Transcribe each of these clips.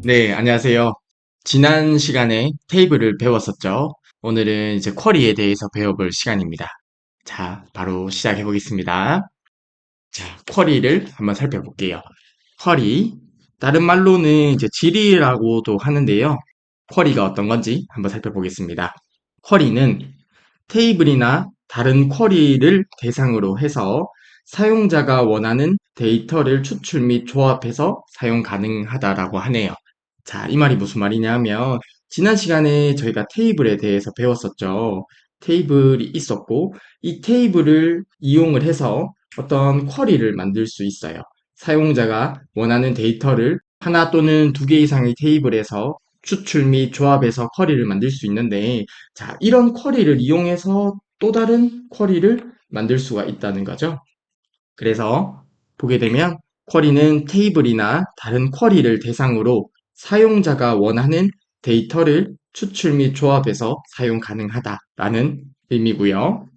네, 안녕하세요. 지난 시간에 테이블을 배웠었죠. 오늘은 이제 쿼리에 대해서 배워볼 시간입니다. 자, 바로 시작해 보겠습니다. 자, 쿼리를 한번 살펴볼게요. 쿼리, 다른 말로는 이제 질이라고도 하는데요. 쿼리가 어떤 건지 한번 살펴보겠습니다. 쿼리는 테이블이나 다른 쿼리를 대상으로 해서 사용자가 원하는 데이터를 추출 및 조합해서 사용 가능하다라고 하네요. 자, 이 말이 무슨 말이냐면, 지난 시간에 저희가 테이블에 대해서 배웠었죠. 테이블이 있었고, 이 테이블을 이용을 해서 어떤 쿼리를 만들 수 있어요. 사용자가 원하는 데이터를 하나 또는 두 개 이상의 테이블에서 추출 및 조합해서 쿼리를 만들 수 있는데, 자, 이런 쿼리를 이용해서 또 다른 쿼리를 만들 수가 있다는 거죠. 그래서 보게 되면 쿼리는 테이블이나 다른 쿼리를 대상으로 사용자가 원하는 데이터를 추출 및 조합해서 사용 가능하다라는 의미고요.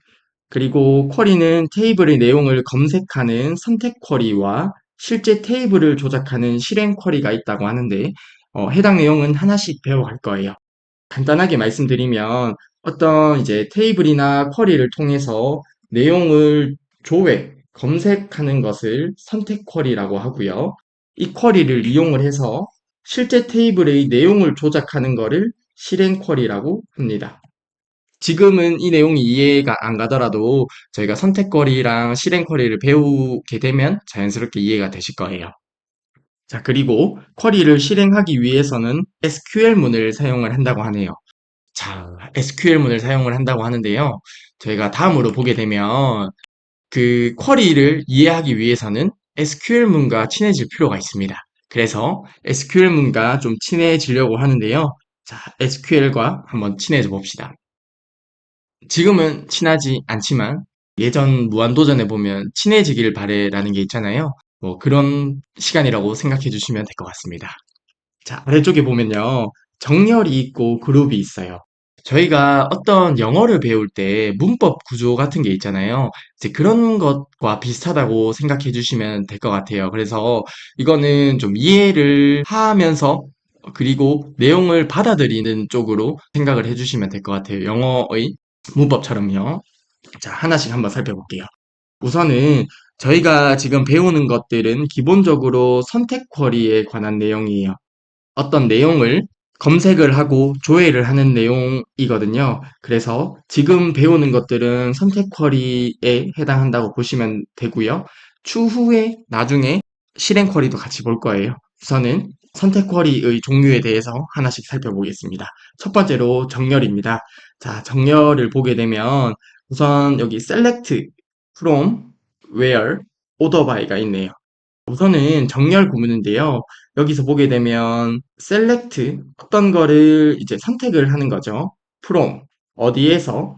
그리고 쿼리는 테이블의 내용을 검색하는 선택 쿼리와 실제 테이블을 조작하는 실행 쿼리가 있다고 하는데 해당 내용은 하나씩 배워갈 거예요. 간단하게 말씀드리면 어떤 이제 테이블이나 쿼리를 통해서 내용을 검색하는 것을 선택 쿼리라고 하고요. 이 쿼리를 이용을 해서 실제 테이블의 내용을 조작하는 것을 실행 쿼리라고 합니다. 지금은 이 내용이 이해가 안 가더라도 저희가 선택 쿼리랑 실행 쿼리를 배우게 되면 자연스럽게 이해가 되실 거예요. 자, 그리고 쿼리를 실행하기 위해서는 SQL문을 사용을 한다고 하네요. 자, SQL문을 사용을 한다고 하는데요. 저희가 다음으로 보게 되면 그 쿼리를 이해하기 위해서는 SQL문과 친해질 필요가 있습니다. 그래서 SQL문과 좀 친해지려고 하는데요. 자, SQL과 한번 친해져 봅시다. 지금은 친하지 않지만 예전 무한도전에 보면 친해지길 바래라는 게 있잖아요. 뭐 그런 시간이라고 생각해 주시면 될 것 같습니다. 자, 아래쪽에 보면요. 정렬이 있고 그룹이 있어요. 저희가 어떤 영어를 배울 때 문법 구조 같은 게 있잖아요. 이제 그런 것과 비슷하다고 생각해 주시면 될 것 같아요. 그래서 이거는 좀 이해를 하면서 그리고 내용을 받아들이는 쪽으로 생각을 해 주시면 될 것 같아요. 영어의 문법처럼요. 자, 하나씩 한번 살펴볼게요. 우선은 저희가 지금 배우는 것들은 기본적으로 선택 쿼리에 관한 내용이에요. 어떤 내용을 검색을 하고 조회를 하는 내용이거든요. 그래서 지금 배우는 것들은 선택 쿼리에 해당한다고 보시면 되고요. 추후에 나중에 실행 쿼리도 같이 볼 거예요. 우선은 선택 쿼리의 종류에 대해서 하나씩 살펴보겠습니다. 첫 번째로 정렬입니다. 자, 정렬을 보게 되면 우선 여기 select from, where, order by가 있네요. 우선은 정렬 구문인데요. 여기서 보게 되면 select 어떤 거를 이제 선택을 하는 거죠. from 어디에서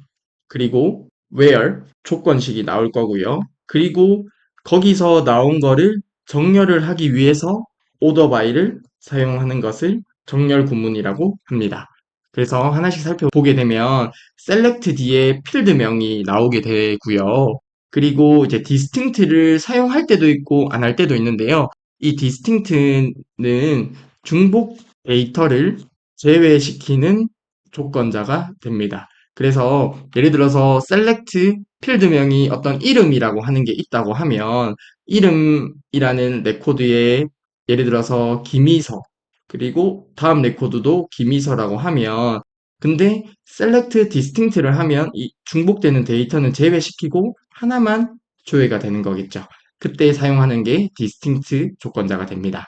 그리고 where 조건식이 나올 거고요. 그리고 거기서 나온 거를 정렬을 하기 위해서 order by를 사용하는 것을 정렬 구문이라고 합니다. 그래서 하나씩 살펴보게 되면 select 뒤에 필드명이 나오게 되고요. 그리고 이제 distinct를 사용할 때도 있고 안 할 때도 있는데요. 이 distinct는 중복 데이터를 제외시키는 조건자가 됩니다. 그래서 예를 들어서 select 필드명이 어떤 이름이라고 하는 게 있다고 하면 이름이라는 레코드에 예를 들어서 김희서 그리고 다음 레코드도 김희서라고 하면 근데 select distinct를 하면 이 중복되는 데이터는 제외시키고 하나만 조회가 되는 거겠죠. 그때 사용하는 게 distinct 조건자가 됩니다.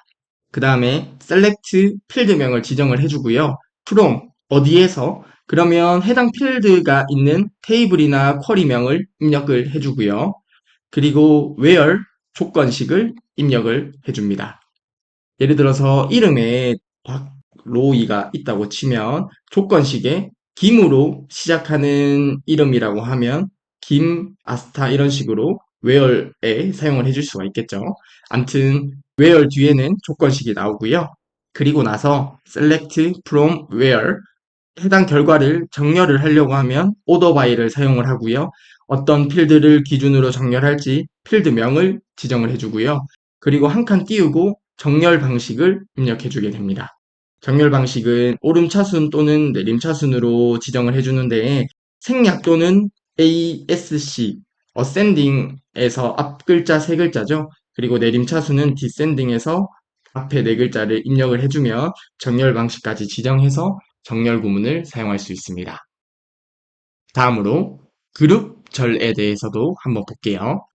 그 다음에 select 필드명을 지정을 해주고요. from 어디에서 그러면 해당 필드가 있는 테이블이나 쿼리명을 입력을 해주고요. 그리고 where 조건식을 입력을 해줍니다. 예를 들어서 이름에 박로이가 있다고 치면 조건식에 김으로 시작하는 이름이라고 하면 김, 아스타 이런 식으로 where에 사용을 해줄 수가 있겠죠. 암튼 where 뒤에는 조건식이 나오고요. 그리고 나서 select from where 해당 결과를 정렬을 하려고 하면 order by를 사용을 하고요. 어떤 필드를 기준으로 정렬할지 필드명을 지정을 해주고요. 그리고 한 칸 띄우고 정렬 방식을 입력해 주게 됩니다. 정렬 방식은 오름차순 또는 내림차순으로 지정을 해주는데 생략 또는 ASC, ascending에서 앞 글자 세 글자죠. 그리고 내림차순은 descending에서 앞에 네 글자를 입력을 해주면 정렬 방식까지 지정해서 정렬 구문을 사용할 수 있습니다. 다음으로 그룹절에 대해서도 한번 볼게요.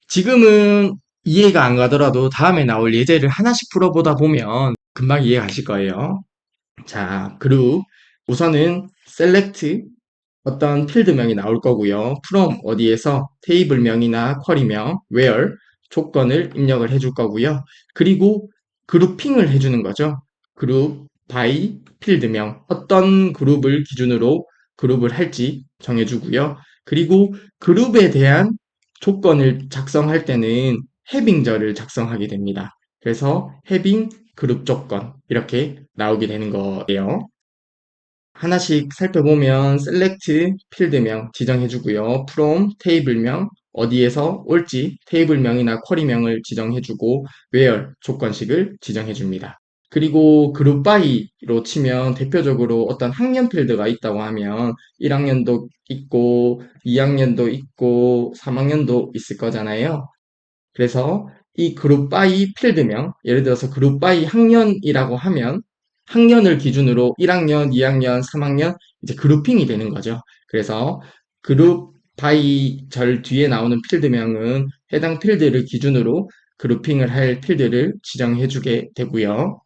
지금은 이해가 안 가더라도 다음에 나올 예제를 하나씩 풀어보다 보면 금방 이해 가실 거예요. 자, 그룹. 우선은 select 어떤 필드명이 나올 거고요. from 어디에서 테이블명이나 쿼리명, where 조건을 입력을 해줄 거고요. 그리고 그룹핑을 해주는 거죠. 그룹 by 필드명 어떤 그룹을 기준으로 그룹을 할지 정해주고요. 그리고 그룹에 대한 조건을 작성할 때는 해빙절을 작성하게 됩니다. 그래서 해빙 그룹 조건 이렇게 나오게 되는 거예요. 하나씩 살펴보면 select 필드명 지정해주고요. from 테이블명 어디에서 올지 테이블명이나 쿼리명을 지정해주고 where 조건식을 지정해줍니다. 그리고 그룹 by로 치면 대표적으로 어떤 학년 필드가 있다고 하면 1학년도 있고 2학년도 있고 3학년도 있을 거잖아요. 그래서 이 그룹 바이 필드명, 예를 들어서 그룹 바이 학년이라고 하면 학년을 기준으로 1학년, 2학년, 3학년 이제 그룹핑이 되는 거죠. 그래서 그룹 바이 절 뒤에 나오는 필드명은 해당 필드를 기준으로 그룹핑을 할 필드를 지정해 주게 되고요.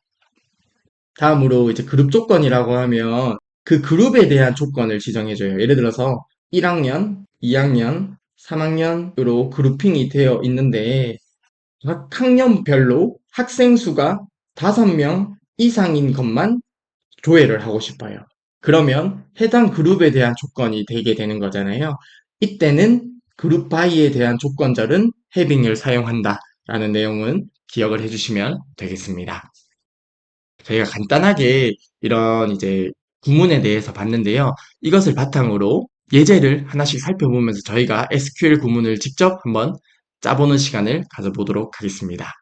다음으로 이제 그룹 조건이라고 하면 그 그룹에 대한 조건을 지정해 줘요. 예를 들어서 1학년, 2학년, 3학년으로 그룹핑이 되어 있는데 각 학년별로 학생 수가 5명 이상인 것만 조회를 하고 싶어요. 그러면 해당 그룹에 대한 조건이 되게 되는 거잖아요. 이때는 그룹 바이에 대한 조건절은 해빙을 사용한다 라는 내용은 기억을 해주시면 되겠습니다. 저희가 간단하게 이런 이제 구문에 대해서 봤는데요. 이것을 바탕으로 예제를 하나씩 살펴보면서 저희가 SQL 구문을 직접 한번 짜보는 시간을 가져보도록 하겠습니다.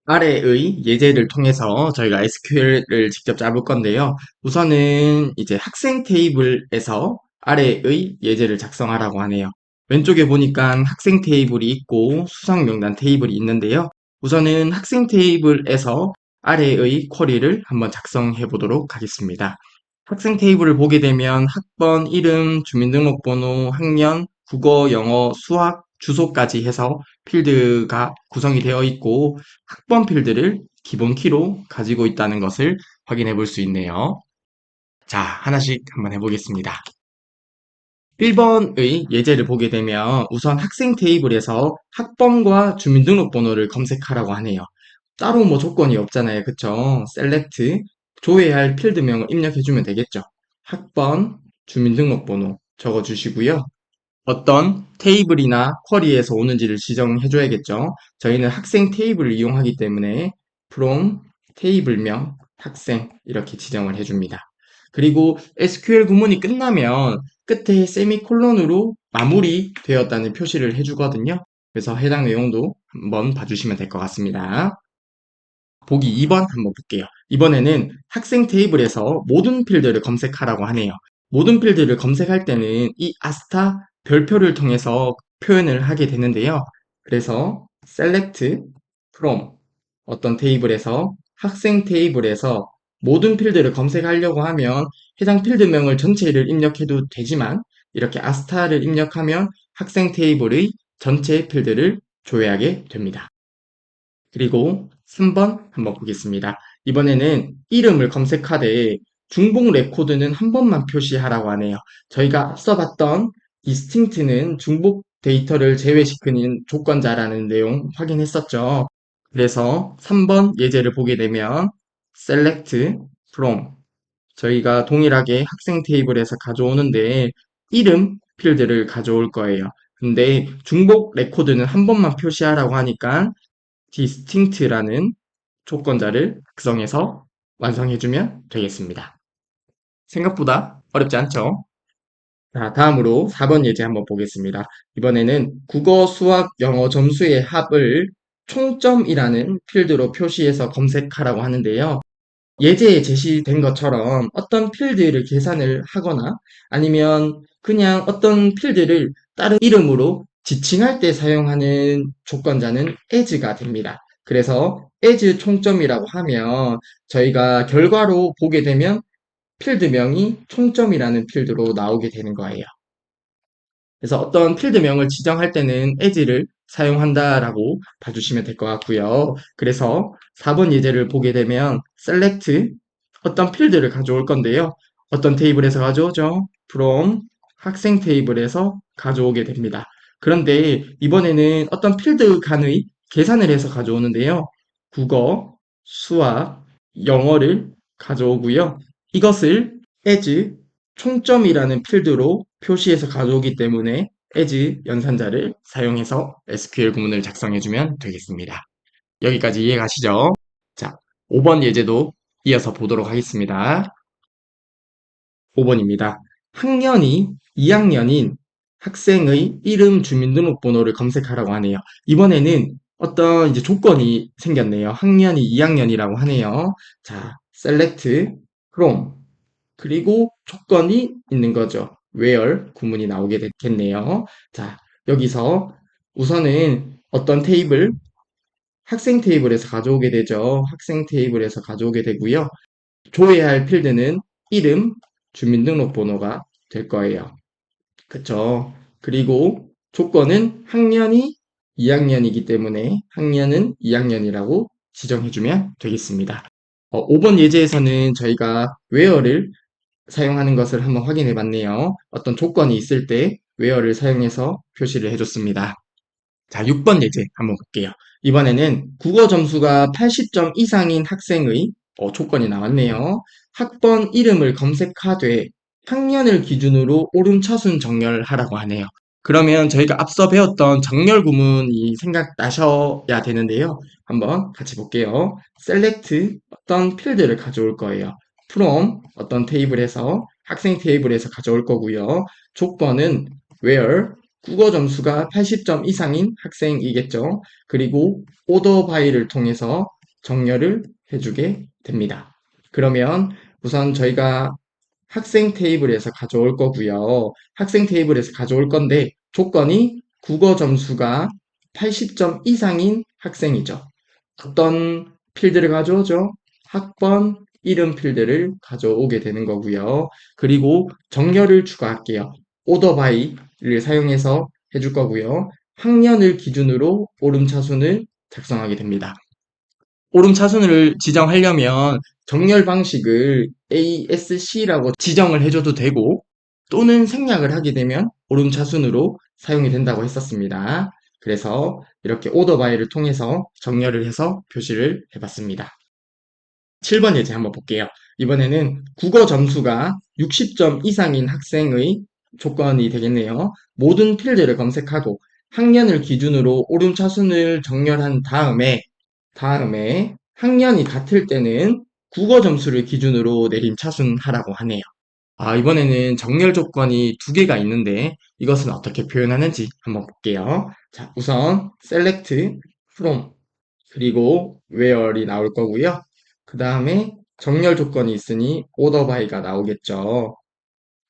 아래의 예제를 통해서 저희가 SQL을 직접 짜볼 건데요. 우선은 이제 학생 테이블에서 아래의 예제를 작성하라고 하네요. 왼쪽에 보니까 학생 테이블이 있고 수상 명단 테이블이 있는데요. 우선은 학생 테이블에서 아래의 쿼리를 한번 작성해 보도록 하겠습니다. 학생 테이블을 보게 되면 학번, 이름, 주민등록번호, 학년, 국어, 영어, 수학, 주소까지 해서 필드가 구성이 되어 있고 학번 필드를 기본 키로 가지고 있다는 것을 확인해 볼 수 있네요. 자, 하나씩 한번 해보겠습니다. 1번의 예제를 보게 되면 우선 학생 테이블에서 학번과 주민등록번호를 검색하라고 하네요. 따로 뭐 조건이 없잖아요. 그쵸? select 조회할 필드명을 입력해주면 되겠죠. 학번, 주민등록번호 적어주시고요. 어떤 테이블이나 쿼리에서 오는지를 지정해줘야겠죠. 저희는 학생 테이블을 이용하기 때문에 from 테이블명 학생 이렇게 지정을 해줍니다. 그리고 SQL 구문이 끝나면 끝에 세미콜론으로 마무리되었다는 표시를 해주거든요. 그래서 해당 내용도 한번 봐주시면 될 것 같습니다. 보기 2번 한번 볼게요. 이번에는 학생 테이블에서 모든 필드를 검색하라고 하네요. 모든 필드를 검색할 때는 이 아스타 별표를 통해서 표현을 하게 되는데요. 그래서 select from 어떤 테이블에서 학생 테이블에서 모든 필드를 검색하려고 하면 해당 필드명을 전체를 입력해도 되지만 이렇게 아스타를 입력하면 학생 테이블의 전체 필드를 조회하게 됩니다. 그리고 3번 한번 보겠습니다. 이번에는 이름을 검색하되 중복 레코드는 한 번만 표시하라고 하네요. 저희가 앞서 봤던 distinct는 중복 데이터를 제외시키는 조건자라는 내용 확인했었죠. 그래서 3번 예제를 보게 되면 select from 저희가 동일하게 학생 테이블에서 가져오는데 이름 필드를 가져올 거예요. 근데 중복 레코드는 한 번만 표시하라고 하니까 distinct라는 조건자를 작성해서 완성해주면 되겠습니다. 생각보다 어렵지 않죠? 자, 다음으로 4번 예제 한번 보겠습니다. 이번에는 국어, 수학, 영어 점수의 합을 총점이라는 필드로 표시해서 검색하라고 하는데요. 예제에 제시된 것처럼 어떤 필드를 계산을 하거나 아니면 그냥 어떤 필드를 다른 이름으로 지칭할 때 사용하는 조건자는 as가 됩니다. 그래서 as 총점이라고 하면 저희가 결과로 보게 되면 필드명이 총점이라는 필드로 나오게 되는 거예요. 그래서 어떤 필드명을 지정할 때는 as를 사용한다라고 봐주시면 될 것 같고요. 그래서 4번 예제를 보게 되면 select 어떤 필드를 가져올 건데요. 어떤 테이블에서 가져오죠? from 학생 테이블에서 가져오게 됩니다. 그런데 이번에는 어떤 필드 간의 계산을 해서 가져오는데요. 국어, 수학, 영어를 가져오고요. 이것을 as 총점이라는 필드로 표시해서 가져오기 때문에 as 연산자를 사용해서 SQL 구문을 작성해주면 되겠습니다. 여기까지 이해가시죠? 자, 5번 예제도 이어서 보도록 하겠습니다. 5번입니다. 학년이 2학년인 학생의 이름 주민등록번호를 검색하라고 하네요. 이번에는 어떤 이제 조건이 생겼네요. 학년이 2학년이라고 하네요. 자, select from 그리고 조건이 있는 거죠. where 구문이 나오게 됐겠네요. 자, 여기서 우선은 어떤 테이블, 학생 테이블에서 가져오게 되죠. 학생 테이블에서 가져오게 되고요. 조회해야 할 필드는 이름, 주민등록번호가 될 거예요. 그쵸? 그리고 조건은 학년이 2학년이기 때문에 학년은 2학년이라고 지정해주면 되겠습니다. 5번 예제에서는 저희가 where를 사용하는 것을 한번 확인해 봤네요. 어떤 조건이 있을 때 where를 사용해서 표시를 해줬습니다. 자, 6번 예제 한번 볼게요. 이번에는 국어 점수가 80점 이상인 학생의 조건이 나왔네요. 학번 이름을 검색하되 학년을 기준으로 오름차순 정렬하라고 하네요. 그러면 저희가 앞서 배웠던 정렬 구문이 생각나셔야 되는데요. 한번 같이 볼게요. select 어떤 필드를 가져올 거예요. from 어떤 테이블에서 학생 테이블에서 가져올 거고요. 조건은 where 국어 점수가 80점 이상인 학생이겠죠. 그리고 order by를 통해서 정렬을 해주게 됩니다. 그러면 우선 저희가 학생 테이블에서 가져올 거고요. 학생 테이블에서 가져올 건데 조건이 국어 점수가 80점 이상인 학생이죠. 어떤 필드를 가져오죠? 학번, 이름 필드를 가져오게 되는 거고요. 그리고 정렬을 추가할게요. order by를 사용해서 해줄 거고요. 학년을 기준으로 오름차순을 작성하게 됩니다. 오름차순을 지정하려면 정렬 방식을 ASC라고 지정을 해줘도 되고 또는 생략을 하게 되면 오름차순으로 사용이 된다고 했었습니다. 그래서 이렇게 order by를 통해서 정렬을 해서 표시를 해봤습니다. 7번 예제 한번 볼게요. 이번에는 국어 점수가 60점 이상인 학생의 조건이 되겠네요. 모든 필드를 검색하고 학년을 기준으로 오름차순을 정렬한 다음에 학년이 같을 때는 국어 점수를 기준으로 내림차순하라고 하네요. 이번에는 정렬 조건이 두 개가 있는데 이것은 어떻게 표현하는지 한번 볼게요. 자, 우선 select from 그리고 where이 나올 거고요. 그 다음에 정렬 조건이 있으니 order by가 나오겠죠.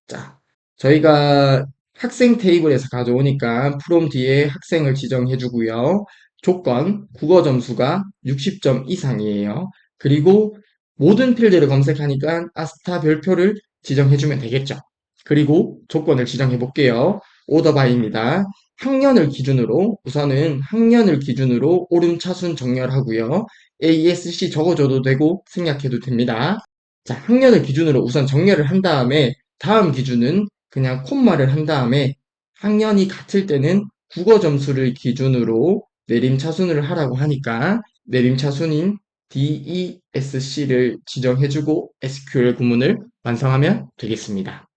자, 저희가 학생 테이블에서 가져오니까 from 뒤에 학생을 지정해 주고요. 조건, 국어 점수가 60점 이상이에요. 그리고 모든 필드를 검색하니까 아스타 별표를 지정해 주면 되겠죠. 그리고 조건을 지정해 볼게요. order by입니다. 학년을 기준으로 우선은 학년을 기준으로 오름차순 정렬하고요. ASC 적어줘도 되고 생략해도 됩니다. 자, 학년을 기준으로 우선 정렬을 한 다음에 다음 기준은 그냥 콤마를 한 다음에 학년이 같을 때는 국어 점수를 기준으로 내림차순을 하라고 하니까 내림차순인 DESC를 지정해주고 SQL 구문을 완성하면 되겠습니다.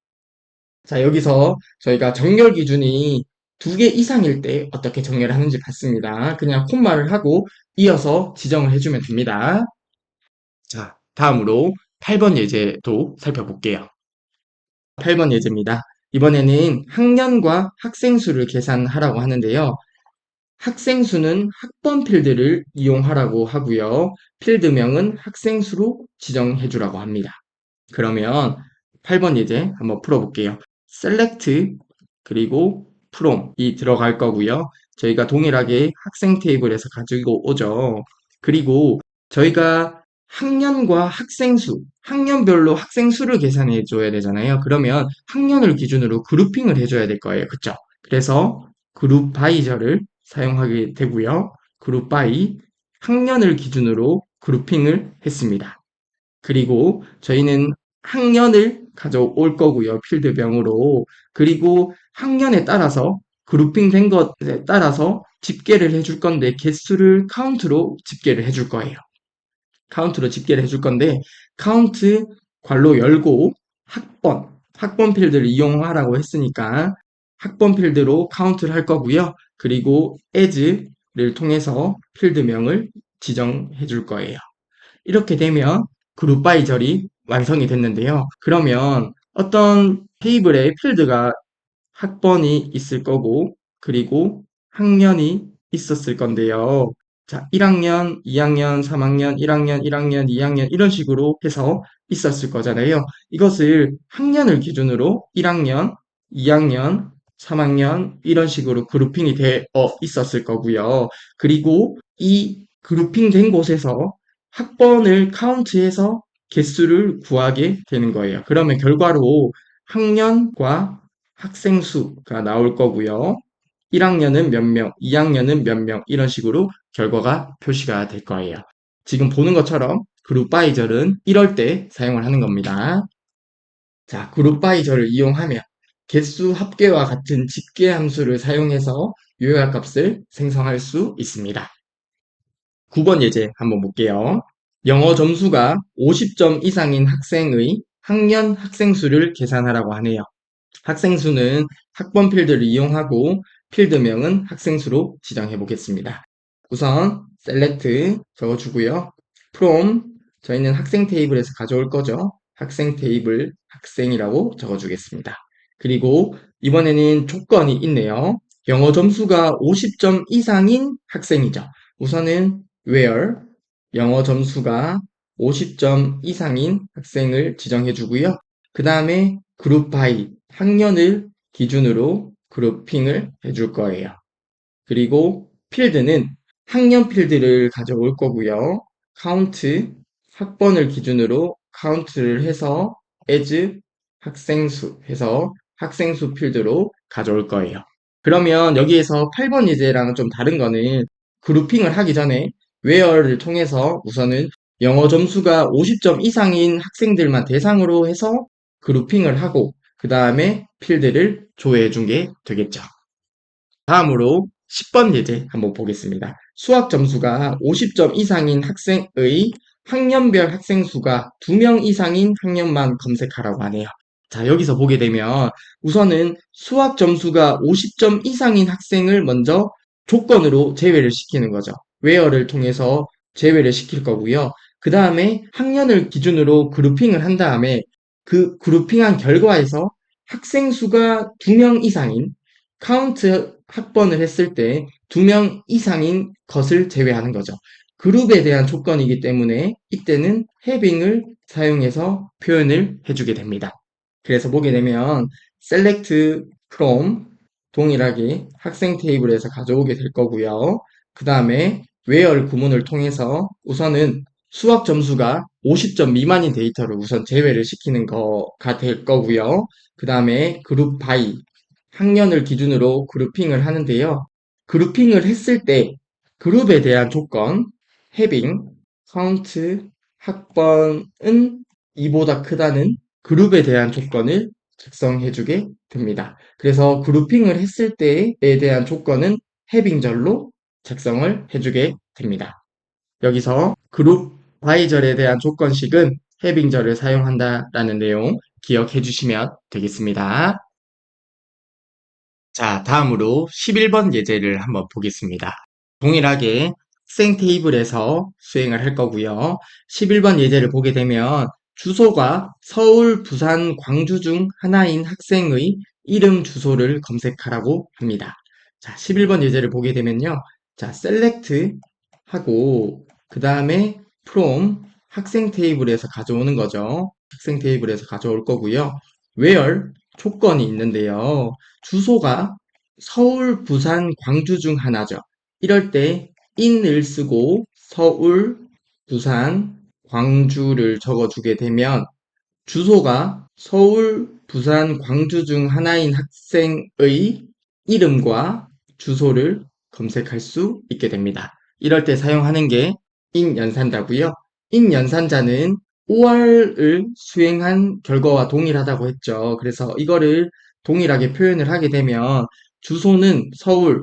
자, 여기서 저희가 정렬 기준이 두 개 이상일 때 어떻게 정렬을 하는지 봤습니다. 그냥 콤마를 하고 이어서 지정을 해주면 됩니다. 자, 다음으로 8번 예제도 살펴볼게요. 8번 예제입니다. 이번에는 학년과 학생 수를 계산하라고 하는데요. 학생 수는 학번 필드를 이용하라고 하고요. 필드명은 학생 수로 지정해 주라고 합니다. 그러면 8번 예제 한번 풀어볼게요. select 그리고 from이 들어갈 거고요. 저희가 동일하게 학생 테이블에서 가지고 오죠. 그리고 저희가 학년과 학생 수, 학년별로 학생 수를 계산해 줘야 되잖아요. 그러면 학년을 기준으로 그룹핑을 해줘야 될 거예요. 그쵸? 그래서 그룹 바이저를 사용하게 되고요. 그룹 바이 학년을 기준으로 그룹핑을 했습니다. 그리고 저희는 학년을 가져올 거고요. 필드명으로. 그리고 학년에 따라서 그룹핑 된 것에 따라서 집계를 해줄 건데 개수를 카운트로 집계를 해줄 거예요. 카운트로 집계를 해줄 건데 카운트 괄호 열고 학번 필드를 이용하라고 했으니까 학번 필드로 카운트를 할 거고요. 그리고 as를 통해서 필드명을 지정해 줄 거예요. 이렇게 되면 그룹 바이절이 완성이 됐는데요. 그러면 어떤 테이블에 필드가 학번이 있을 거고, 그리고 학년이 있었을 건데요. 자, 1학년, 2학년, 3학년, 1학년, 1학년, 2학년 이런 식으로 해서 있었을 거잖아요. 이것을 학년을 기준으로 1학년, 2학년, 3학년 이런 식으로 그룹핑이 되어 있었을 거고요. 그리고 이 그룹핑 된 곳에서 학번을 카운트해서 개수를 구하게 되는 거예요. 그러면 결과로 학년과 학생 수가 나올 거고요. 1학년은 몇 명, 2학년은 몇 명, 이런 식으로 결과가 표시가 될 거예요. 지금 보는 것처럼 그룹 바이절은 이럴 때 사용을 하는 겁니다. 자, 그룹 바이절을 이용하면 개수 합계와 같은 집계 함수를 사용해서 요약값을 생성할 수 있습니다. 9번 예제 한번 볼게요. 영어 점수가 50점 이상인 학생의 학년 학생 수를 계산하라고 하네요. 학생 수는 학번 필드를 이용하고 필드명은 학생 수로 지정해 보겠습니다. 우선 select 적어주고요. from 저희는 학생 테이블에서 가져올 거죠. 학생 테이블 학생이라고 적어주겠습니다. 그리고 이번에는 조건이 있네요. 영어 점수가 50점 이상인 학생이죠. 우선은 where 영어 점수가 50점 이상인 학생을 지정해 주고요. 그 다음에 그룹 바이 학년을 기준으로 그룹핑을 해줄 거예요. 그리고 필드는 학년 필드를 가져올 거고요. 카운트 학번을 기준으로 카운트를 해서 as 학생수 해서 학생수 필드로 가져올 거예요. 그러면 여기에서 8번 예제랑은 좀 다른 거는 그룹핑을 하기 전에 where를 통해서 우선은 영어 점수가 50점 이상인 학생들만 대상으로 해서 그룹핑을 하고 그 다음에 필드를 조회해 준 게 되겠죠. 다음으로 10번 예제 한번 보겠습니다. 수학 점수가 50점 이상인 학생의 학년별 학생 수가 2명 이상인 학년만 검색하라고 하네요. 자, 여기서 보게 되면 우선은 수학 점수가 50점 이상인 학생을 먼저 조건으로 제외를 시키는 거죠. 웨어를 통해서 제외를 시킬 거고요. 그 다음에 학년을 기준으로 그룹핑을 한 다음에 그 그룹핑한 결과에서 학생 수가 2명 이상인 카운트 학번을 했을 때 2명 이상인 것을 제외하는 거죠. 그룹에 대한 조건이기 때문에 이때는 having을 사용해서 표현을 해주게 됩니다. 그래서 보게 되면 select from 동일하게 학생 테이블에서 가져오게 될 거고요. 그 다음에 where 구문을 통해서 우선은 수학 점수가 50점 미만인 데이터를 우선 제외를 시키는 거가 될 거고요. 그 다음에 그룹 by 학년을 기준으로 그룹핑을 하는데요. 그룹핑을 했을 때 그룹에 대한 조건 having count 학번은 2보다 크다는 그룹에 대한 조건을 작성해주게 됩니다. 그래서 그룹핑을 했을 때에 대한 조건은 having절로 작성을 해주게 됩니다. 여기서 그룹 바이절에 대한 조건식은 having절을 사용한다라는 내용 기억해 주시면 되겠습니다. 자, 다음으로 11번 예제를 한번 보겠습니다. 동일하게 학생 테이블에서 수행을 할 거고요. 11번 예제를 보게 되면 주소가 서울, 부산, 광주 중 하나인 학생의 이름 주소를 검색하라고 합니다. 자, 11번 예제를 보게 되면요. 자, select 하고 그 다음에 from 학생 테이블에서 가져오는 거죠. 학생 테이블에서 가져올 거고요. where 조건이 있는데요. 주소가 서울, 부산, 광주 중 하나죠. 이럴 때 in을 쓰고 서울, 부산, 광주를 적어주게 되면 주소가 서울, 부산, 광주 중 하나인 학생의 이름과 주소를 검색할 수 있게 됩니다. 이럴 때 사용하는 게 인 연산자고요. 인 연산자는 OR을 수행한 결과와 동일하다고 했죠. 그래서 이거를 동일하게 표현을 하게 되면 주소는 서울,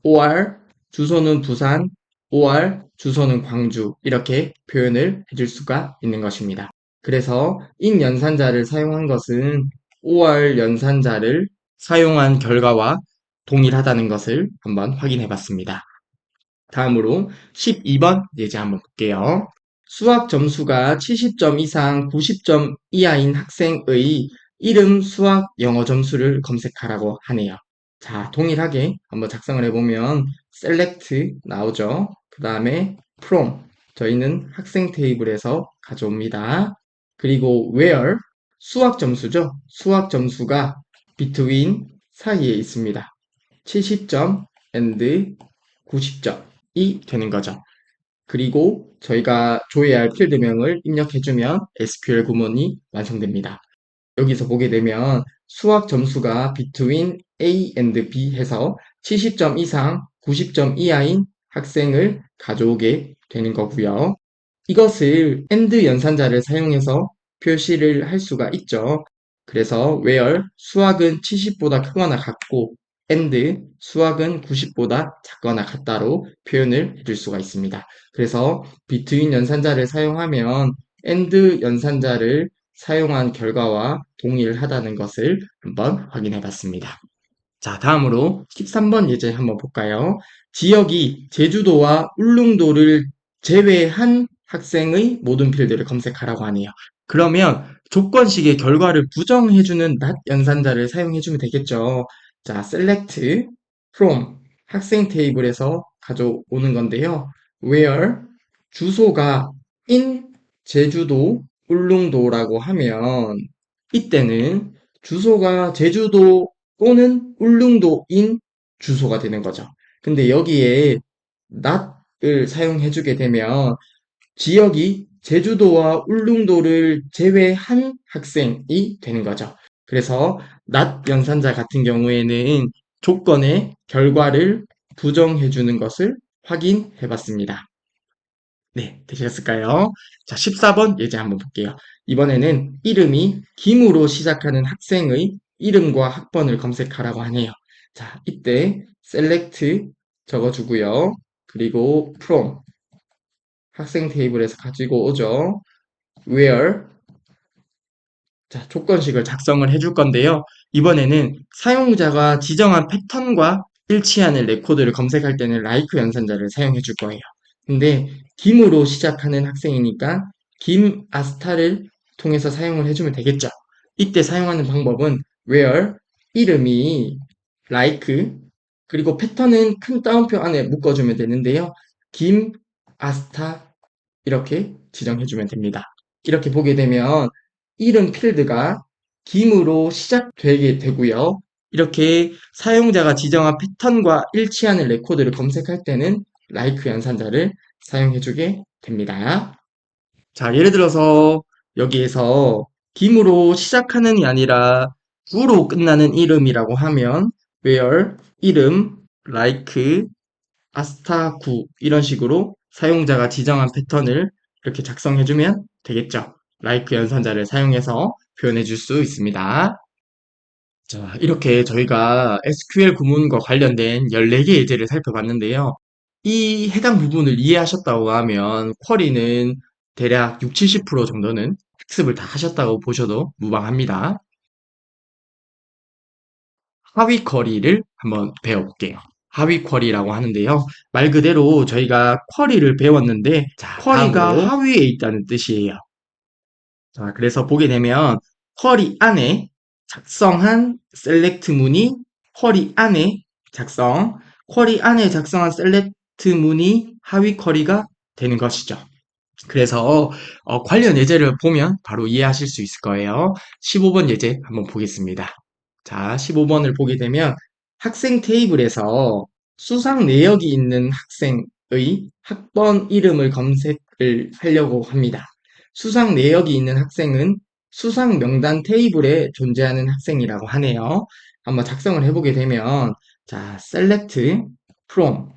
OR, 주소는 부산, OR, 주소는 광주 이렇게 표현을 해줄 수가 있는 것입니다. 그래서 인 연산자를 사용한 것은 OR 연산자를 사용한 결과와 동일하다는 것을 한번 확인해 봤습니다. 다음으로 12번 예제 한번 볼게요. 수학 점수가 70점 이상 90점 이하인 학생의 이름, 수학, 영어 점수를 검색하라고 하네요. 자, 동일하게 한번 작성을 해보면 select 나오죠. 그 다음에 from 저희는 학생 테이블에서 가져옵니다. 그리고 where 수학 점수죠. 수학 점수가 between 사이에 있습니다. 70점 and 90점이 되는 거죠. 그리고 저희가 조회해야 할 필드명을 입력해주면 SQL 구문이 완성됩니다. 여기서 보게 되면 수학 점수가 between A and B 해서 70점 이상 90점 이하인 학생을 가져오게 되는 거고요. 이것을 AND 연산자를 사용해서 표시를 할 수가 있죠. 그래서 where 수학은 70보다 크거나 같고 and 수학은 90보다 작거나 같다로 표현을 해줄 수가 있습니다. 그래서 between 연산자를 사용하면 and 연산자를 사용한 결과와 동일하다는 것을 한번 확인해 봤습니다. 자, 다음으로 13번 예제 한번 볼까요? 지역이 제주도와 울릉도를 제외한 학생의 모든 필드를 검색하라고 하네요. 그러면 조건식의 결과를 부정해주는 not 연산자를 사용해주면 되겠죠. 자, select from 학생 테이블에서 가져오는 건데요. where 주소가 in 제주도 울릉도라고 하면 이때는 주소가 제주도 또는 울릉도인 주소가 되는 거죠. 근데 여기에 not을 사용해주게 되면 지역이 제주도와 울릉도를 제외한 학생이 되는 거죠. 그래서 not 연산자 같은 경우에는 조건의 결과를 부정해주는 것을 확인해 봤습니다. 네, 되셨을까요? 자, 14번 예제 한번 볼게요. 이번에는 이름이 김으로 시작하는 학생의 이름과 학번을 검색하라고 하네요. 자, 이때 select 적어주고요. 그리고 from 학생 테이블에서 가지고 오죠. where 자, 조건식을 작성을 해줄 건데요. 이번에는 사용자가 지정한 패턴과 일치하는 레코드를 검색할 때는 like 연산자를 사용해 줄 거예요. 근데 김으로 시작하는 학생이니까 김 아스타를 통해서 사용을 해주면 되겠죠. 이때 사용하는 방법은 where 이름이 like 그리고 패턴은 큰 따옴표 안에 묶어주면 되는데요. 김 아스타 이렇게 지정해주면 됩니다. 이렇게 보게 되면 이름 필드가 김으로 시작되게 되고요. 이렇게 사용자가 지정한 패턴과 일치하는 레코드를 검색할 때는 like 연산자를 사용해주게 됩니다. 자, 예를 들어서 여기에서 김으로 시작하는이 아니라 구로 끝나는 이름이라고 하면 where 이름 like 아스타 9 이런 식으로 사용자가 지정한 패턴을 이렇게 작성해주면 되겠죠. like 연산자를 사용해서 표현해 줄 수 있습니다. 자, 이렇게 저희가 SQL 구문과 관련된 14개 예제를 살펴봤는데요. 이 해당 부분을 이해하셨다고 하면 쿼리는 대략 6, 70% 정도는 학습을 다 하셨다고 보셔도 무방합니다. 하위 쿼리를 한번 배워볼게요. 하위 쿼리라고 하는데요. 말 그대로 저희가 쿼리를 배웠는데 자, 쿼리가 하위에 있다는 뜻이에요. 자, 그래서 보게 되면 쿼리 안에 작성한 셀렉트 문이 쿼리 안에 작성. 쿼리 안에 작성한 셀렉트 문이 하위 쿼리가 되는 것이죠. 그래서 관련 예제를 보면 바로 이해하실 수 있을 거예요. 15번 예제 한번 보겠습니다. 자, 15번을 보게 되면 학생 테이블에서 수상 내역이 있는 학생의 학번 이름을 검색을 하려고 합니다. 수상 내역이 있는 학생은 수상 명단 테이블에 존재하는 학생이라고 하네요. 한번 작성을 해보게 되면 자, select from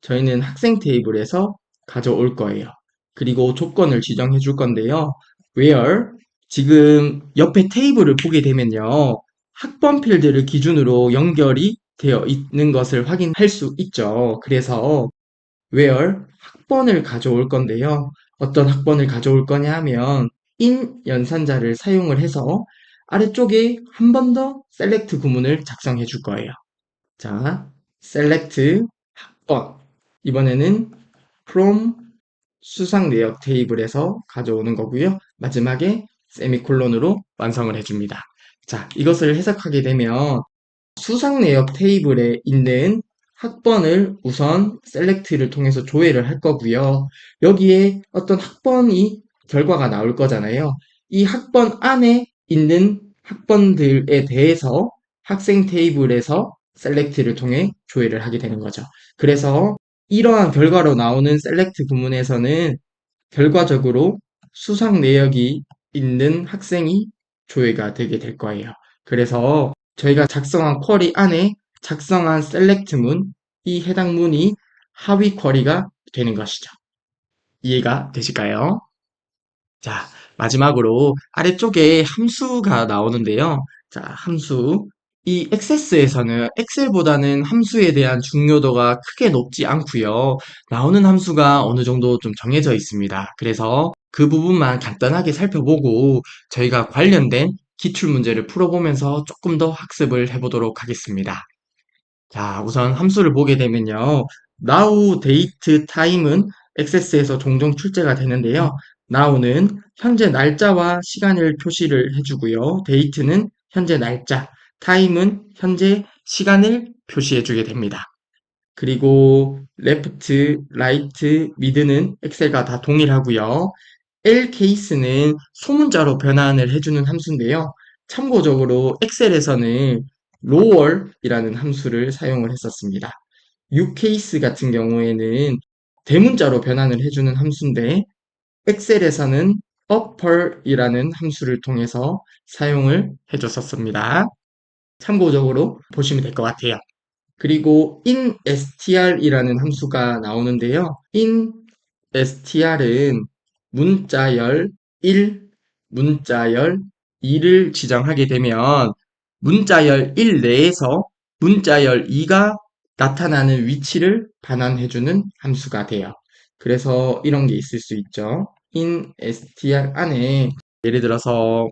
저희는 학생 테이블에서 가져올 거예요. 그리고 조건을 지정해 줄 건데요. where 지금 옆에 테이블을 보게 되면요. 학번 필드를 기준으로 연결이 되어 있는 것을 확인할 수 있죠. 그래서 where 학번을 가져올 건데요. 어떤 학번을 가져올 거냐 하면 in 연산자를 사용을 해서 아래쪽에 한 번 더 select 구문을 작성해 줄 거예요. 자, select 학번 이번에는 from 수상 내역 테이블에서 가져오는 거고요. 마지막에 세미콜론으로 완성을 해줍니다. 자, 이것을 해석하게 되면 수상 내역 테이블에 있는 학번을 우선 셀렉트를 통해서 조회를 할 거고요. 여기에 어떤 학번이 결과가 나올 거잖아요. 이 학번 안에 있는 학번들에 대해서 학생 테이블에서 셀렉트를 통해 조회를 하게 되는 거죠. 그래서 이러한 결과로 나오는 셀렉트 구문에서는 결과적으로 수상 내역이 있는 학생이 조회가 되게 될 거예요. 그래서 저희가 작성한 쿼리 안에 작성한 셀렉트 문, 이 해당 문이 하위 쿼리가 되는 것이죠. 이해가 되실까요? 자, 마지막으로 아래쪽에 함수가 나오는데요. 자, 함수. 이 액세스에서는 엑셀보다는 함수에 대한 중요도가 크게 높지 않고요. 나오는 함수가 어느 정도 좀 정해져 있습니다. 그래서 그 부분만 간단하게 살펴보고 저희가 관련된 기출 문제를 풀어보면서 조금 더 학습을 해보도록 하겠습니다. 자, 우선 함수를 보게 되면요. now, date, time은 액세스에서 종종 출제가 되는데요. now는 현재 날짜와 시간을 표시를 해주고요. date는 현재 날짜, time은 현재 시간을 표시해주게 됩니다. 그리고 left, right, mid는 엑셀과 다 동일하고요. lcase는 소문자로 변환을 해주는 함수인데요. 참고적으로 엑셀에서는 lower이라는 함수를 사용을 했었습니다. ucase 같은 경우에는 대문자로 변환을 해주는 함수인데 엑셀에서는 upper이라는 함수를 통해서 사용을 해줬었습니다. 참고적으로 보시면 될 것 같아요. 그리고 in str이라는 함수가 나오는데요. in str은 문자열 1, 문자열 2를 지정하게 되면 문자열 1 내에서 문자열 2가 나타나는 위치를 반환해주는 함수가 돼요. 그래서 이런 게 있을 수 있죠. in str 안에 예를 들어서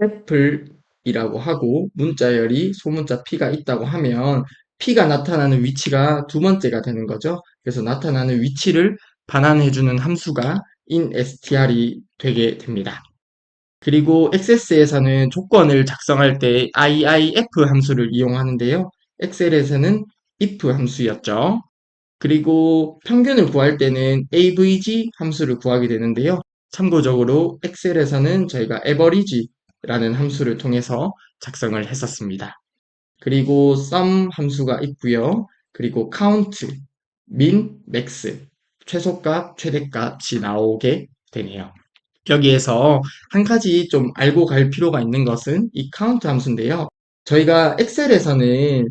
apple이라고 하고 문자열이 소문자 p가 있다고 하면 p가 나타나는 위치가 두 번째가 되는 거죠. 그래서 나타나는 위치를 반환해주는 함수가 instr이 되게 됩니다. 그리고 XS에서는 조건을 작성할 때 IIF 함수를 이용하는데요. 엑셀에서는 if 함수였죠. 그리고 평균을 구할 때는 avg 함수를 구하게 되는데요. 참고적으로 엑셀에서는 저희가 average라는 함수를 통해서 작성을 했었습니다. 그리고 sum 함수가 있고요. 그리고 count, min, max, 최소값, 최대값이 나오게 되네요. 여기에서 한 가지 좀 알고 갈 필요가 있는 것은 이 count 함수인데요. 저희가 엑셀에서는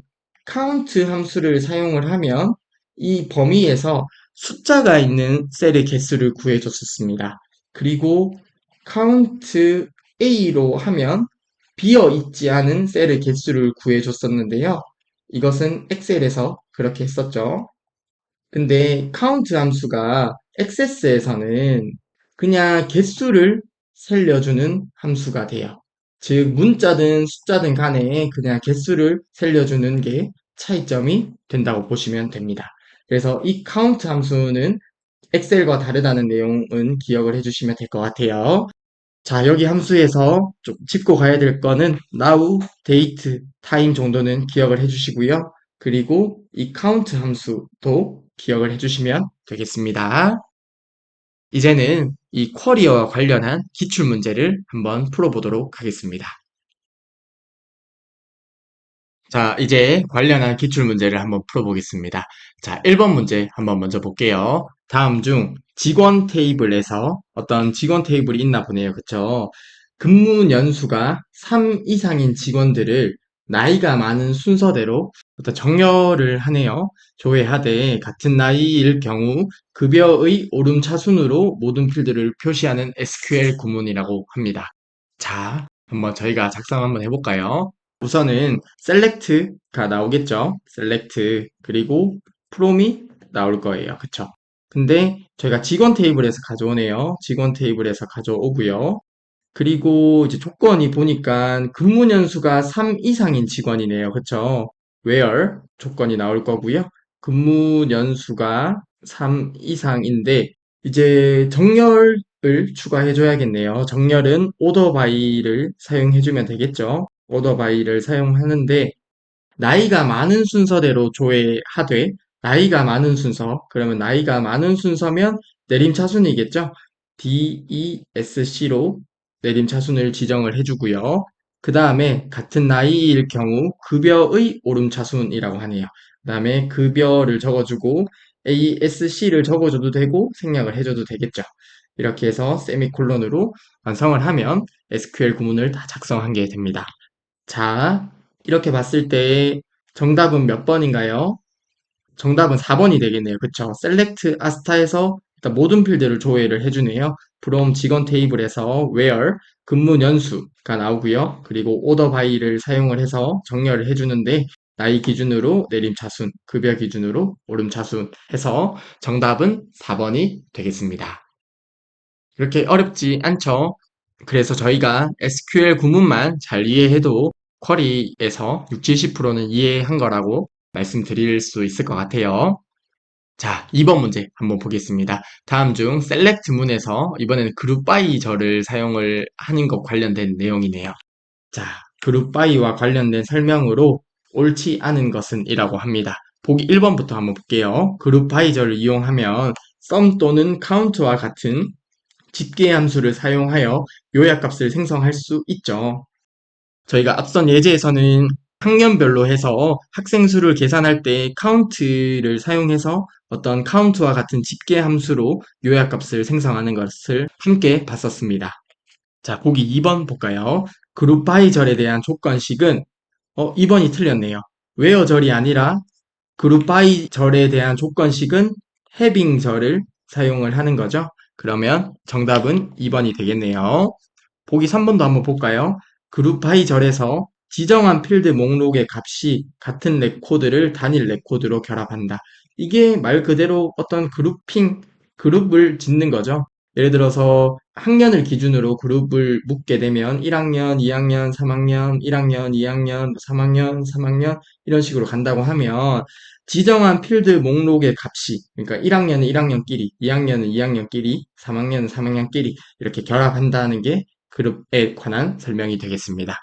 count 함수를 사용을 하면 이 범위에서 숫자가 있는 셀의 개수를 구해줬었습니다. 그리고 count A로 하면 비어 있지 않은 셀의 개수를 구해줬었는데요. 이것은 엑셀에서 그렇게 했었죠. 근데 count 함수가 액세스에서는 그냥 개수를 살려주는 함수가 돼요. 즉 문자든 숫자든 간에 그냥 개수를 살려주는 게 차이점이 된다고 보시면 됩니다. 그래서 이 count 함수는 엑셀과 다르다는 내용은 기억을 해주시면 될 것 같아요. 자, 여기 함수에서 좀 짚고 가야 될 거는 now, date, time 정도는 기억을 해주시고요. 그리고 이 count 함수도 기억을 해주시면 되겠습니다. 이제는 이 쿼리어와 관련한 기출문제를 한번 풀어보도록 하겠습니다. 자, 이제 관련한 기출문제를 한번 풀어보겠습니다. 자, 1번 문제 한번 먼저 볼게요. 다음 중 직원 테이블에서 어떤 직원 테이블이 있나 보네요. 그쵸? 근무 연수가 3 이상인 직원들을 나이가 많은 순서대로 어떤 정렬을 하네요. 조회하되 같은 나이일 경우 급여의 오름차순으로 모든 필드를 표시하는 SQL 구문이라고 합니다. 자, 한번 저희가 작성 한번 해볼까요? 우선은 select가 나오겠죠. select 그리고 from이 나올 거예요. 그쵸? 근데 저희가 직원 테이블에서 가져오네요. 직원 테이블에서 가져오고요. 그리고 이제 조건이 보니까 근무 연수가 3 이상인 직원이네요. 그쵸? where 조건이 나올 거고요. 근무 연수가 3 이상인데 이제 정렬을 추가해 줘야겠네요. 정렬은 order by를 사용해 주면 되겠죠. order by를 사용하는데 나이가 많은 순서대로 조회하되 나이가 많은 순서 그러면 나이가 많은 순서면 내림차순이겠죠. DESC로 내림차순을 지정을 해주고요. 그 다음에 같은 나이일 경우 급여의 오름차순이라고 하네요. 그 다음에 급여를 적어주고 ASC를 적어줘도 되고 생략을 해줘도 되겠죠. 이렇게 해서 세미콜론으로 완성을 하면 SQL 구문을 다 작성한 게 됩니다. 자, 이렇게 봤을 때 정답은 몇 번인가요? 정답은 4번이 되겠네요. 그쵸? select asta에서 일단 모든 필드를 조회를 해주네요. from 직원 테이블에서 where 근무 연수가 나오고요. 그리고 order by를 사용을 해서 정렬을 해주는데 나이 기준으로 내림차순, 급여 기준으로 오름차순 해서 정답은 4번이 되겠습니다. 그렇게 어렵지 않죠? 그래서 저희가 SQL 구문만 잘 이해해도 쿼리에서 60, 70%는 이해한 거라고 말씀드릴 수 있을 것 같아요. 자, 2번 문제 한번 보겠습니다. 다음 중 select 문에서 이번에는 group by 절을 사용을 하는 것 관련된 내용이네요. 자, group by와 관련된 설명으로 옳지 않은 것은 이라고 합니다. 보기 1번부터 한번 볼게요. group by 절을 이용하면 sum 또는 count와 같은 집계 함수를 사용하여 요약값을 생성할 수 있죠. 저희가 앞선 예제에서는 학년별로 해서 학생 수를 계산할 때 count를 사용해서 어떤 count와 같은 집계 함수로 요약값을 생성하는 것을 함께 봤었습니다. 자, 보기 2번 볼까요? 그룹 바이 절에 대한 조건식은 2번이 틀렸네요. where 절이 아니라 그룹 바이 절에 대한 조건식은 having 절을 사용을 하는 거죠. 그러면 정답은 2번이 되겠네요. 보기 3번도 한번 볼까요? 그룹 바이 절에서 지정한 필드 목록의 값이 같은 레코드를 단일 레코드로 결합한다. 이게 말 그대로 어떤 그룹핑, 그룹을 짓는 거죠. 예를 들어서 학년을 기준으로 그룹을 묶게 되면 1학년, 2학년, 3학년, 1학년, 2학년, 3학년, 3학년 이런 식으로 간다고 하면 지정한 필드 목록의 값이 그러니까 1학년은 1학년끼리, 2학년은 2학년끼리, 3학년은 3학년끼리 이렇게 결합한다는 게 그룹에 관한 설명이 되겠습니다.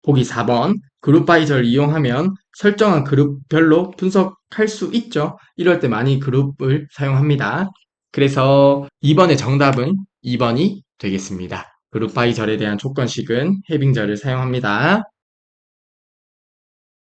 보기 4번 그룹 바이저를 이용하면 설정한 그룹별로 분석할 수 있죠. 이럴 때 많이 그룹을 사용합니다. 그래서 2번의 정답은 2번이 되겠습니다. 그룹 바이절에 대한 조건식은 해빙절을 사용합니다.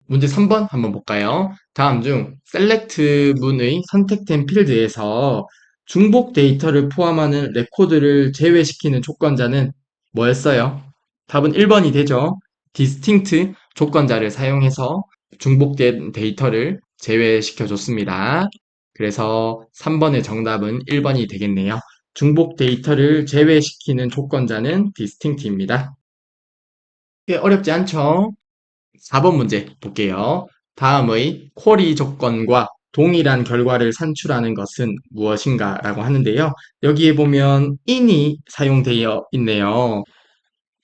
문제 3번 한번 볼까요? 다음 중 select 문의 선택된 필드에서 중복 데이터를 포함하는 레코드를 제외시키는 조건자는 뭐였어요? 답은 1번이 되죠. distinct 조건자를 사용해서 중복된 데이터를 제외시켜 줬습니다. 그래서 3번의 정답은 1번이 되겠네요. 중복 데이터를 제외시키는 조건자는 distinct입니다. 꽤 어렵지 않죠? 4번 문제 볼게요. 다음의 쿼리 조건과 동일한 결과를 산출하는 것은 무엇인가 라고 하는데요. 여기에 보면 in이 사용되어 있네요.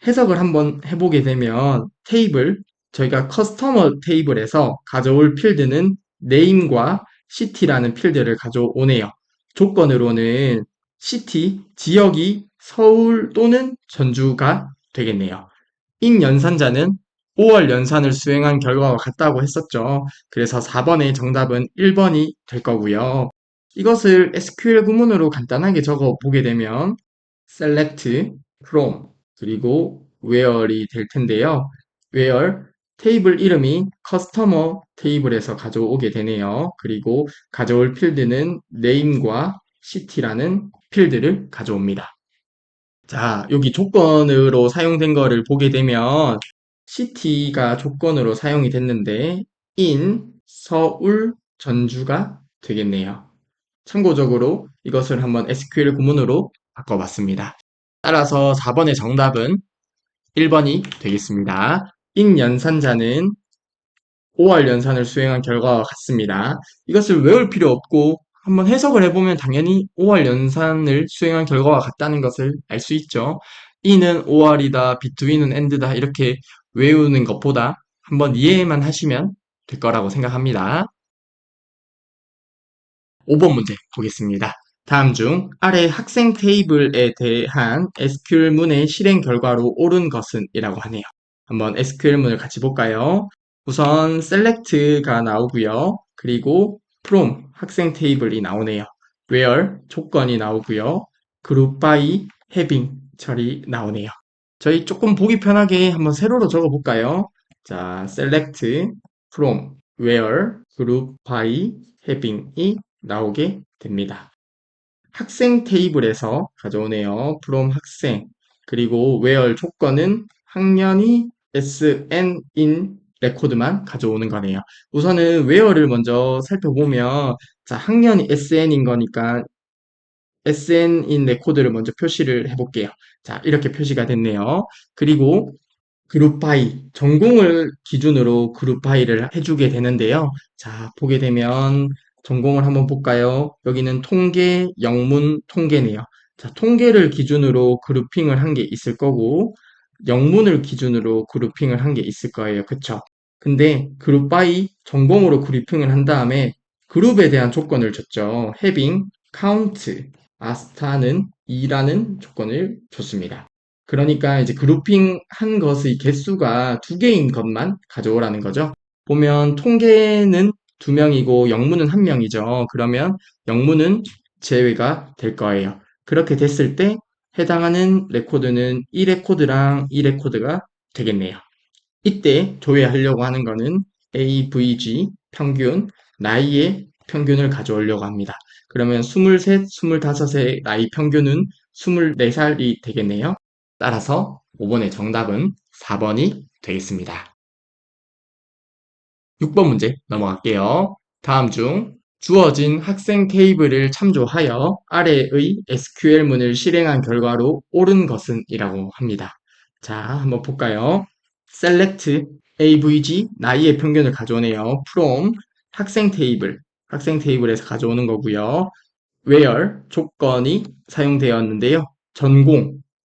해석을 한번 해보게 되면 테이블, 저희가 커스터머 테이블에서 가져올 필드는 name과 city라는 필드를 가져오네요. 조건으로는 city, 지역이 서울 또는 전주가 되겠네요. in 연산자는 5월 연산을 수행한 결과가 같다고 했었죠. 그래서 4번의 정답은 1번이 될 거고요. 이것을 SQL 구문으로 간단하게 적어 보게 되면 select from 그리고 where이 될 텐데요. where 테이블 이름이 customer 테이블에서 가져오게 되네요. 그리고 가져올 필드는 name과 city라는 필드를 가져옵니다. 자, 여기 조건으로 사용된 거를 보게 되면 city가 조건으로 사용이 됐는데 in 서울 전주가 되겠네요. 참고적으로 이것을 한번 SQL 구문으로 바꿔봤습니다. 따라서 4번의 정답은 1번이 되겠습니다. in 연산자는 5월 연산을 수행한 결과와 같습니다. 이것을 외울 필요 없고 한번 해석을 해보면 당연히 5월 연산을 수행한 결과와 같다는 것을 알 수 있죠. 이는 5월이다, between은 end다 이렇게 외우는 것보다 한번 이해만 하시면 될 거라고 생각합니다. 5번 문제 보겠습니다. 다음 중 아래 학생 테이블에 대한 SQL문의 실행 결과로 옳은 것은 이라고 하네요. 한번 SQL문을 같이 볼까요? 우선 select가 나오고요. 그리고 from 학생 테이블이 나오네요. where 조건이 나오고요. group by having 처리 나오네요. 저희 조금 보기 편하게 한번 세로로 적어 볼까요? 자, select from where group by having이 나오게 됩니다. 학생 테이블에서 가져오네요. from 학생. 그리고 where 조건은 학년이 SN인 레코드만 가져오는 거네요. 우선은 where를 먼저 살펴보면 자, 학년이 SN인 거니까 SN인 레코드를 먼저 표시를 해볼게요. 자, 이렇게 표시가 됐네요. 그리고 그룹 바이, 전공을 기준으로 그룹 바이를 해주게 되는데요. 자, 보게 되면 전공을 한번 볼까요? 여기는 통계, 영문, 통계네요. 자, 통계를 기준으로 그룹핑을 한 게 있을 거고, 영문을 기준으로 그룹핑을 한 게 있을 거예요. 그쵸? 근데 그룹 바이 전공으로 그룹핑을 한 다음에 그룹에 대한 조건을 줬죠. having, count, 아스타는 2라는 조건을 줬습니다. 그러니까 이제 그룹핑 한 것의 개수가 두 개인 것만 가져오라는 거죠. 보면 통계는 두 명이고 영문은 한 명이죠. 그러면 영문은 제외가 될 거예요. 그렇게 됐을 때 해당하는 레코드는 이 레코드랑 이 레코드가 되겠네요. 이때 조회하려고 하는 거는 AVG 평균, 나이의 평균을 가져오려고 합니다. 그러면 23, 25의 나이 평균은 24살이 되겠네요. 따라서 5번의 정답은 4번이 되겠습니다. 6번 문제 넘어갈게요. 다음 중 주어진 학생 테이블을 참조하여 아래의 SQL문을 실행한 결과로 옳은 것은 이라고 합니다. 자, 한번 볼까요? select avg 나이의 평균을 가져오네요. from 학생 테이블 학생 테이블에서 가져오는 거고요. where 조건이 사용되었는데요.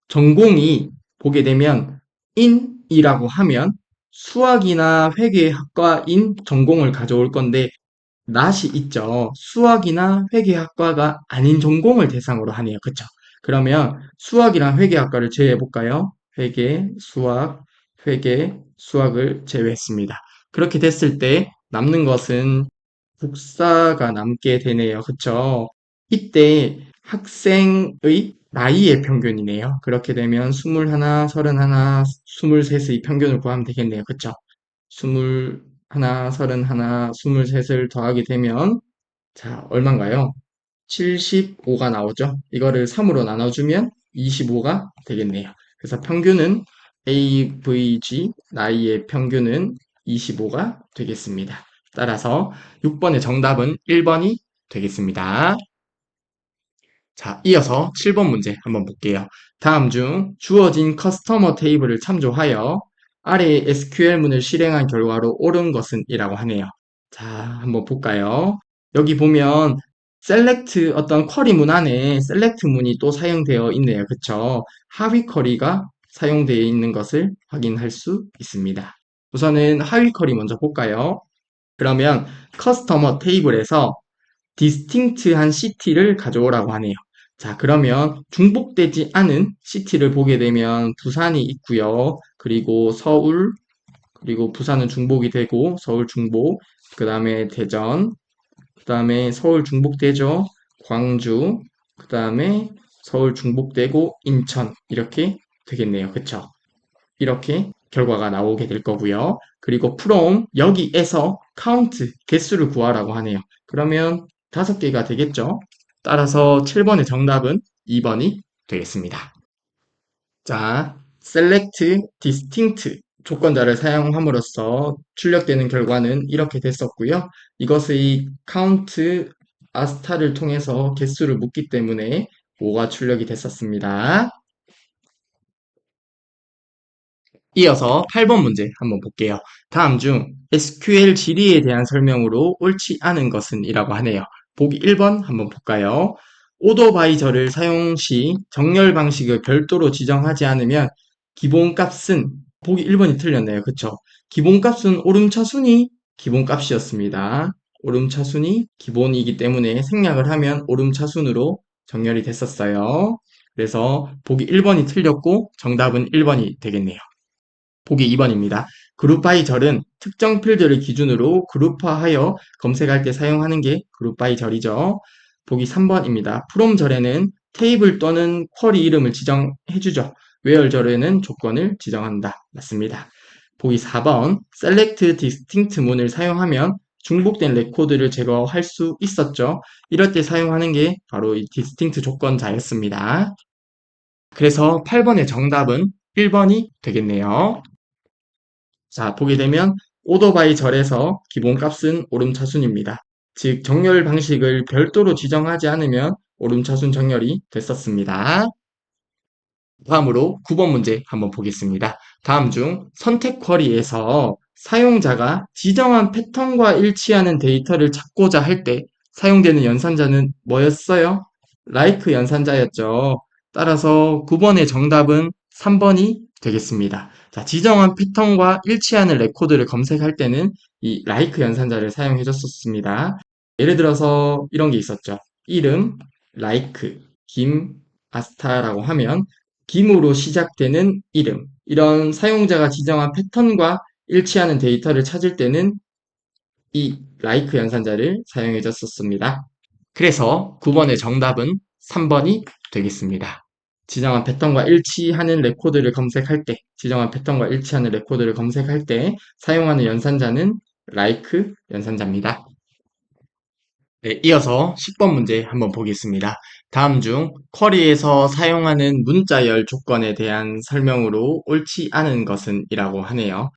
전공이 보게 되면 in이라고 하면 수학이나 회계학과인 전공을 가져올 건데 낫이 있죠. 수학이나 회계학과가 아닌 전공을 대상으로 하네요. 그쵸? 그러면 수학이랑 회계학과를 제외해 볼까요? 회계, 수학을 제외했습니다. 그렇게 됐을 때 남는 것은 국사가 남게 되네요. 그쵸? 이때 학생의 나이의 평균이네요. 그렇게 되면 21, 31, 23의 평균을 구하면 되겠네요. 그쵸? 21, 31, 23을 더하게 되면 자, 얼마인가요? 75가 나오죠? 이거를 3으로 나눠주면 25가 되겠네요. 그래서 평균은 AVG, 나이의 평균은 25가 되겠습니다. 따라서 6번의 정답은 1번이 되겠습니다. 자, 이어서 7번 문제 한번 볼게요. 다음 중 주어진 커스터머 테이블을 참조하여 아래의 SQL문을 실행한 결과로 옳은 것은 이라고 하네요. 자, 한번 볼까요? 여기 보면 select 어떤 쿼리 문 안에 select 문이 또 사용되어 있네요. 그쵸? 하위 쿼리가 사용되어 있는 것을 확인할 수 있습니다. 우선은 하위 쿼리 먼저 볼까요? 그러면 커스터머 테이블에서 디스팅트한 시티를 가져오라고 하네요. 자, 그러면 중복되지 않은 시티를 보게 되면 부산이 있고요. 그리고 서울, 그리고 부산은 중복이 되고 서울 중복, 그 다음에 대전, 그 다음에 서울 중복되죠. 광주, 그 다음에 서울 중복되고 인천 이렇게 되겠네요. 그쵸? 이렇게 결과가 나오게 될 거고요. 그리고 from 여기에서 count 개수를 구하라고 하네요. 그러면 5개가 되겠죠? 따라서 7번의 정답은 2번이 되겠습니다. 자, select distinct 조건자를 사용함으로써 출력되는 결과는 이렇게 됐었고요. 이것의 count 아스타를 통해서 개수를 묻기 때문에 5가 출력이 됐었습니다. 이어서 8번 문제 한번 볼게요. 다음 중 SQL 질의에 대한 설명으로 옳지 않은 것은 이라고 하네요. 보기 1번 한번 볼까요? 오더바이저를 사용 시 정렬 방식을 별도로 지정하지 않으면 기본값은 보기 1번이 틀렸네요. 그쵸? 기본값은 오름차순이 기본값이었습니다. 오름차순이 기본이기 때문에 생략을 하면 오름차순으로 정렬이 됐었어요. 그래서 보기 1번이 틀렸고 정답은 1번이 되겠네요. 보기 2번입니다. 그룹바이절은 특정 필드를 기준으로 그룹화하여 검색할 때 사용하는 게 그룹바이절이죠. 보기 3번입니다. 프롬절에는 테이블 또는 쿼리 이름을 지정해주죠. 웨얼절에는 조건을 지정한다. 맞습니다. 보기 4번 select distinct 문을 사용하면 중복된 레코드를 제거할 수 있었죠. 이럴 때 사용하는 게 바로 이 distinct 조건자였습니다. 그래서 8번의 정답은 1번이 되겠네요. 자, 보게 되면 오더바이 절에서 기본값은 오름차순입니다. 즉, 정렬 방식을 별도로 지정하지 않으면 오름차순 정렬이 됐었습니다. 다음으로 9번 문제 한번 보겠습니다. 다음 중 선택 쿼리에서 사용자가 지정한 패턴과 일치하는 데이터를 찾고자 할 때 사용되는 연산자는 뭐였어요? like 연산자였죠. 따라서 9번의 정답은 3번이 되겠습니다. 자, 지정한 패턴과 일치하는 레코드를 검색할 때는 이 like 연산자를 사용해 줬었습니다. 예를 들어서 이런 게 있었죠. 이름, like, 김, 아스타라고 하면 김으로 시작되는 이름, 이런 사용자가 지정한 패턴과 일치하는 데이터를 찾을 때는 이 like 연산자를 사용해 줬었습니다. 그래서 9번의 정답은 3번이 되겠습니다. 지정한 패턴과 일치하는 레코드를 검색할 때, 지정한 패턴과 일치하는 레코드를 검색할 때 사용하는 연산자는 like 연산자입니다. 네, 이어서 10번 문제 한번 보겠습니다. 다음 중 쿼리에서 사용하는 문자열 조건에 대한 설명으로 옳지 않은 것은 이라고 하네요.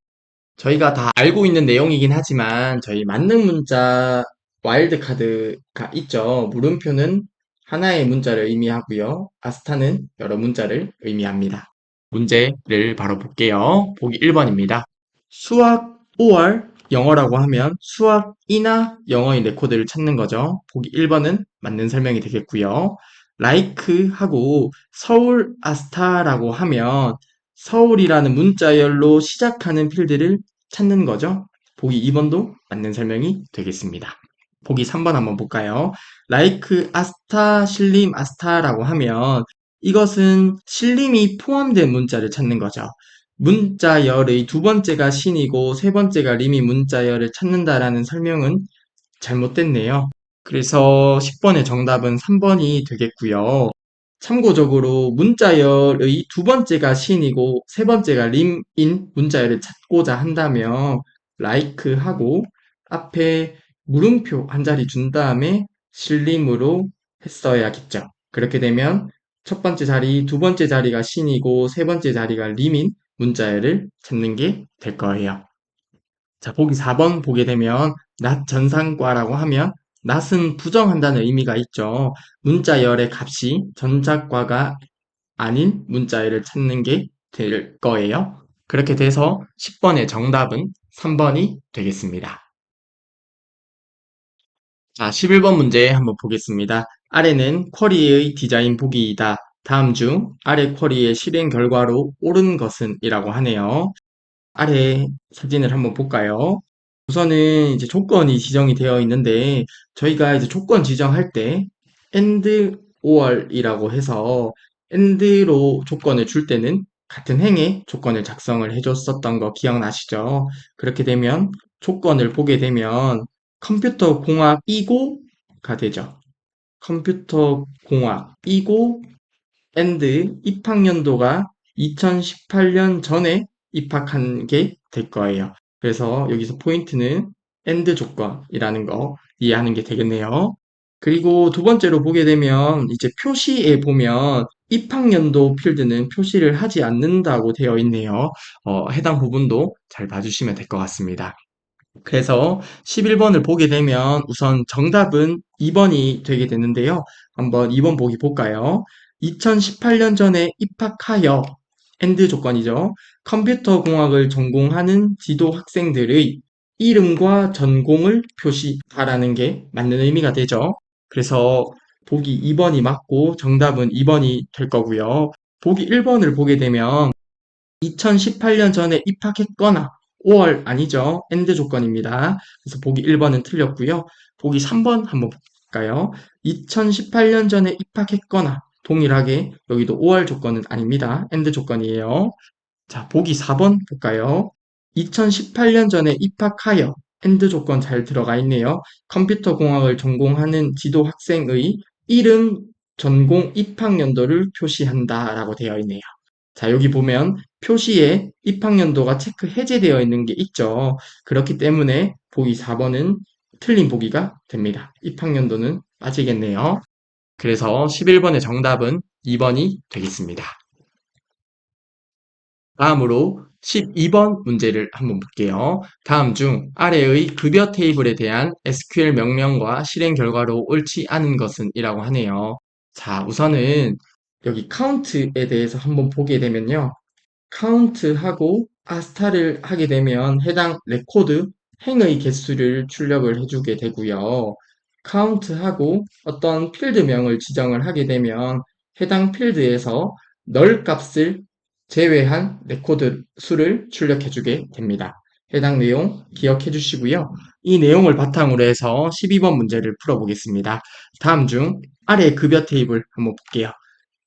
저희가 다 알고 있는 내용이긴 하지만 저희 만능 문자 와일드카드가 있죠. 물음표는 하나의 문자를 의미하고요. 아스타는 여러 문자를 의미합니다. 문제를 바로 볼게요. 보기 1번입니다. 수학 5월 영어라고 하면 수학이나 영어인 레코드를 찾는 거죠. 보기 1번은 맞는 설명이 되겠고요. like하고 서울 아스타라고 하면 서울이라는 문자열로 시작하는 필드를 찾는 거죠. 보기 2번도 맞는 설명이 되겠습니다. 보기 3번 한번 볼까요? like 아스타, 신림 아스타라고 하면 이것은 신림이 포함된 문자를 찾는 거죠. 문자열의 두 번째가 신이고 세 번째가 림이 문자열을 찾는다라는 설명은 잘못됐네요. 그래서 10번의 정답은 3번이 되겠고요. 참고적으로 문자열의 두 번째가 신이고 세 번째가 림인 문자열을 찾고자 한다면 like하고 앞에 물음표 한 자리 준 다음에 신림으로 했어야겠죠. 그렇게 되면 첫 번째 자리, 두 번째 자리가 신이고 세 번째 자리가 림인 문자열을 찾는 게 될 거예요. 자, 보기 4번 보게 되면 낫 전산과라고 하면 낫은 부정한다는 의미가 있죠. 문자열의 값이 전자과가 아닌 문자열을 찾는 게 될 거예요. 그렇게 돼서 10번의 정답은 3번이 되겠습니다. 자, 11번 문제 한번 보겠습니다. 아래는 쿼리의 디자인 보기이다. 다음 중 아래 쿼리의 실행 결과로 옳은 것은 이라고 하네요. 아래 사진을 한번 볼까요? 우선은 이제 조건이 지정이 되어 있는데 저희가 이제 조건 지정할 때 and or이라고 해서 and로 조건을 줄 때는 같은 행의 조건을 작성을 해줬었던 거 기억나시죠? 그렇게 되면 조건을 보게 되면 컴퓨터 공학이고가 되죠. 컴퓨터 공학이고 and 입학연도가 2018년 전에 입학한 게 될 거예요. 그래서 여기서 포인트는 and 조건이라는 거 이해하는 게 되겠네요. 그리고 두 번째로 보게 되면 이제 표시에 보면 입학연도 필드는 표시를 하지 않는다고 되어 있네요. 해당 부분도 잘 봐주시면 될 것 같습니다. 그래서 11번을 보게 되면 우선 정답은 2번이 되게 되는데요. 한번 2번 보기 볼까요? 2018년 전에 입학하여 엔드 조건이죠. 컴퓨터 공학을 전공하는 지도 학생들의 이름과 전공을 표시하라는 게 맞는 의미가 되죠. 그래서 보기 2번이 맞고 정답은 2번이 될 거고요. 보기 1번을 보게 되면 2018년 전에 입학했거나 5월 아니죠. 엔드 조건입니다. 그래서 보기 1번은 틀렸고요. 보기 3번 한번 볼까요? 2018년 전에 입학했거나 동일하게 여기도 5월 조건은 아닙니다. 엔드 조건이에요. 자, 보기 4번 볼까요? 2018년 전에 입학하여 엔드 조건 잘 들어가 있네요. 컴퓨터 공학을 전공하는 지도 학생의 이름, 전공, 입학 연도를 표시한다 라고 되어 있네요. 자, 여기 보면 표시에 입학연도가 체크 해제되어 있는 게 있죠. 그렇기 때문에 보기 4번은 틀린 보기가 됩니다. 입학연도는 빠지겠네요. 그래서 11번의 정답은 2번이 되겠습니다. 다음으로 12번 문제를 한번 볼게요. 다음 중 아래의 급여 테이블에 대한 SQL 명령과 실행 결과로 옳지 않은 것은 이라고 하네요. 자, 우선은 여기 카운트에 대해서 한번 보게 되면요. 카운트하고 아스타를 하게 되면 해당 레코드 행의 개수를 출력을 해주게 되고요. 카운트하고 어떤 필드명을 지정을 하게 되면 해당 필드에서 널 값을 제외한 레코드 수를 출력해주게 됩니다. 해당 내용 기억해 주시고요. 이 내용을 바탕으로 해서 12번 문제를 풀어보겠습니다. 다음 중 아래 급여 테이블 한번 볼게요.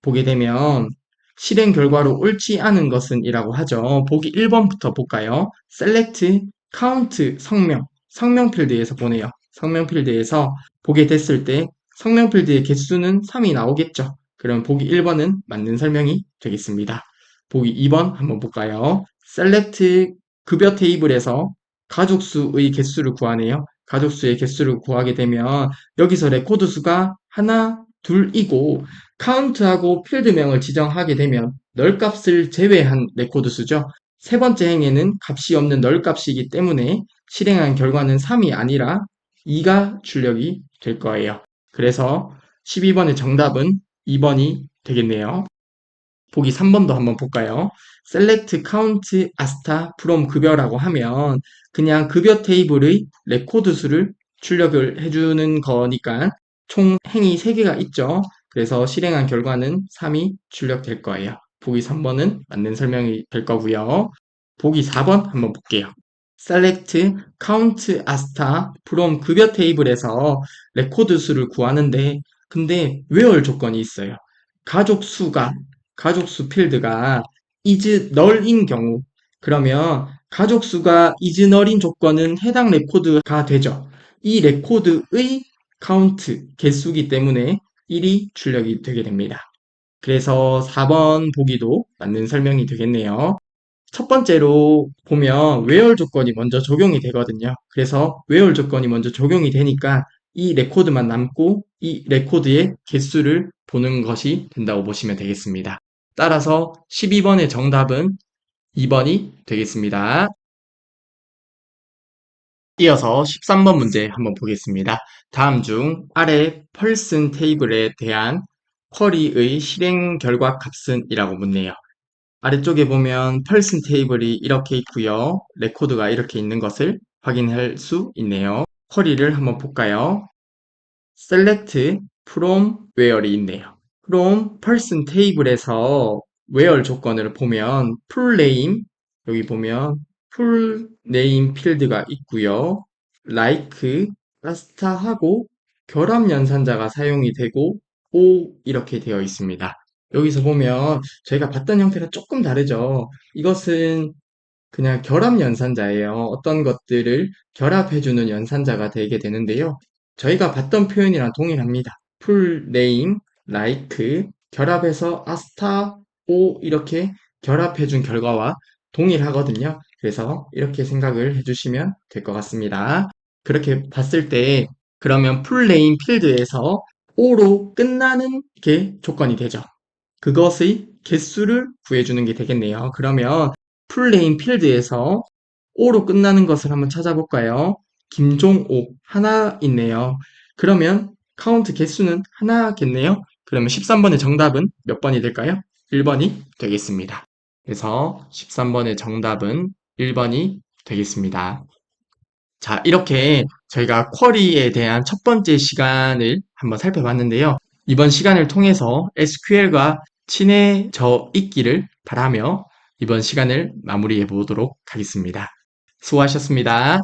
보게 되면 실행 결과로 옳지 않은 것은 이라고 하죠. 보기 1번부터 볼까요? select, count, 성명 필드에서 보네요. 성명 필드에서 보게 됐을 때 성명 필드의 개수는 3이 나오겠죠. 그럼 보기 1번은 맞는 설명이 되겠습니다. 보기 2번 한번 볼까요? select 급여 테이블에서 가족수의 개수를 구하네요. 가족수의 개수를 구하게 되면 여기서 레코드 수가 하나, 둘이고 카운트하고 필드명을 지정하게 되면 널 값을 제외한 레코드 수죠. 세 번째 행에는 값이 없는 널 값이기 때문에 실행한 결과는 3이 아니라 2가 출력이 될 거예요. 그래서 12번의 정답은 2번이 되겠네요. 보기 3번도 한번 볼까요? select count asta from 급여라고 하면 그냥 급여 테이블의 레코드 수를 출력을 해주는 거니까 총 행이 3개가 있죠. 그래서 실행한 결과는 3이 출력될 거예요. 보기 3번은 맞는 설명이 될 거고요. 보기 4번 한번 볼게요. select count asta from 급여 테이블에서 레코드 수를 구하는데 근데 where 조건이 있어요. 가족 수가 가족 수 필드가 is null인 경우 그러면 가족 수가 is null인 조건은 해당 레코드가 되죠. 이 레코드의 count 개수기 때문에 1이 출력이 되게 됩니다. 그래서 4번 보기도 맞는 설명이 되겠네요. 첫 번째로 보면 where 조건이 먼저 적용이 되거든요. 그래서 where 조건이 먼저 적용이 되니까 이 레코드만 남고 이 레코드의 개수를 보는 것이 된다고 보시면 되겠습니다. 따라서 12번의 정답은 2번이 되겠습니다. 이어서 13번 문제 한번 보겠습니다. 다음 중 아래 펄슨 테이블에 대한 쿼리의 실행 결과 값은 이라고 묻네요. 아래쪽에 보면 펄슨 테이블이 이렇게 있고요. 레코드가 이렇게 있는 것을 확인할 수 있네요. 쿼리를 한번 볼까요? select from where이 있네요. from person table에서 where 조건을 보면 full name 여기 보면 full name 필드가 있고요. like, pasta하고 결합 연산자가 사용이 되고 o 이렇게 되어 있습니다. 여기서 보면 저희가 봤던 형태가 조금 다르죠. 이것은 그냥 결합 연산자예요. 어떤 것들을 결합해주는 연산자가 되게 되는데요. 저희가 봤던 표현이랑 동일합니다. 풀, 네임, like, 결합해서 아스타, 오 이렇게 결합해준 결과와 동일하거든요. 그래서 이렇게 생각을 해주시면 될 것 같습니다. 그렇게 봤을 때 그러면 풀 네임 필드에서 O로 끝나는 게 조건이 되죠. 그것의 개수를 구해주는 게 되겠네요. 그러면 풀네임 필드에서 O로 끝나는 것을 한번 찾아볼까요? 김종옥 하나 있네요. 그러면 카운트 개수는 하나겠네요. 그러면 13번의 정답은 몇 번이 될까요? 1번이 되겠습니다. 그래서 13번의 정답은 1번이 되겠습니다. 자, 이렇게 저희가 쿼리에 대한 첫 번째 시간을 한번 살펴봤는데요. 이번 시간을 통해서 SQL과 친해져 있기를 바라며 이번 시간을 마무리해 보도록 하겠습니다. 수고하셨습니다.